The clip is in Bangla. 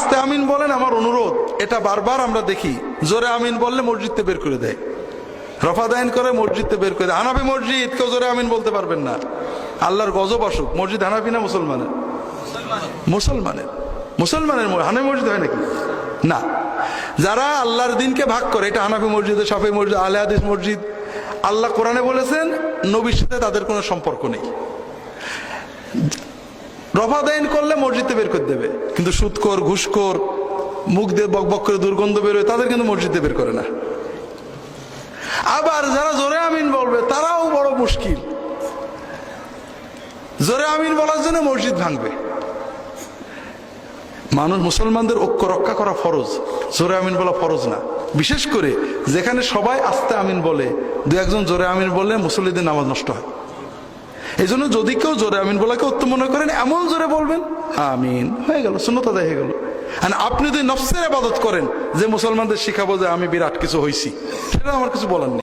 আস্তে আমিন বলেন, আমার অনুরোধ। এটা বারবার আমরা দেখি, জোরে আমিন বললে মসজিদতে বের করে দেয়, রফাদাইন করে মসজিদতে বের করে দেয়। হানাফি মসজিদ, কেউ জোরে আমিন বলতে পারবেন না, আল্লাহর গজব আসুক। মসজিদ হানাফি না মুসলমানের? মুসলমানের। মুসলমানের হানাফি মসজিদ হয় নাকি? না। যারা আল্লাহর দিনকে ভাগ করে, এটা হানাফি মসজিদ, শাফি মসজিদ, আহলে হাদিস মসজিদ, আল্লাহ কোরআনে বলেছেন নবীর সাথে তাদের কোনো সম্পর্ক নেই। রফাদাইন করলে মসজিদে বের করে দেবে, কিন্তু সুদখোর, ঘুষখোর, মুখ দিয়ে বক বক করে দুর্গন্ধ বেরোয়, তাদের কিন্তু মসজিদে বের করে না। আবার যারা জোরে আমিন বলবে তারাও বড় মুশকিল। জোরে আমিন বলার জন্য মসজিদ ভাঙবে। মানুষ, মুসলমানদের ঐক্য রক্ষা করা ফরজ, জোরে আমিন বলা ফরজ না। বিশেষ করে যেখানে সবাই আস্তে আমিন বলে, দু একজন জোরে আমিন বললে মুসল্লিদের নামাজ নষ্ট হয়। এই জন্য যদি কেউ জোরে আমিন বলাকে উত্তম মনে করেন, এমন জোরে বলবেন আমিন, হয়ে গেল, সুন্নত আদায় হয়ে গেল। আর আপনি যদি নফসের ইবাদত করেন যে মুসলমানদের শিখাবো যে আমি বিরাট কিছু হইছি, সেটা আমার কিছু বলার নেই।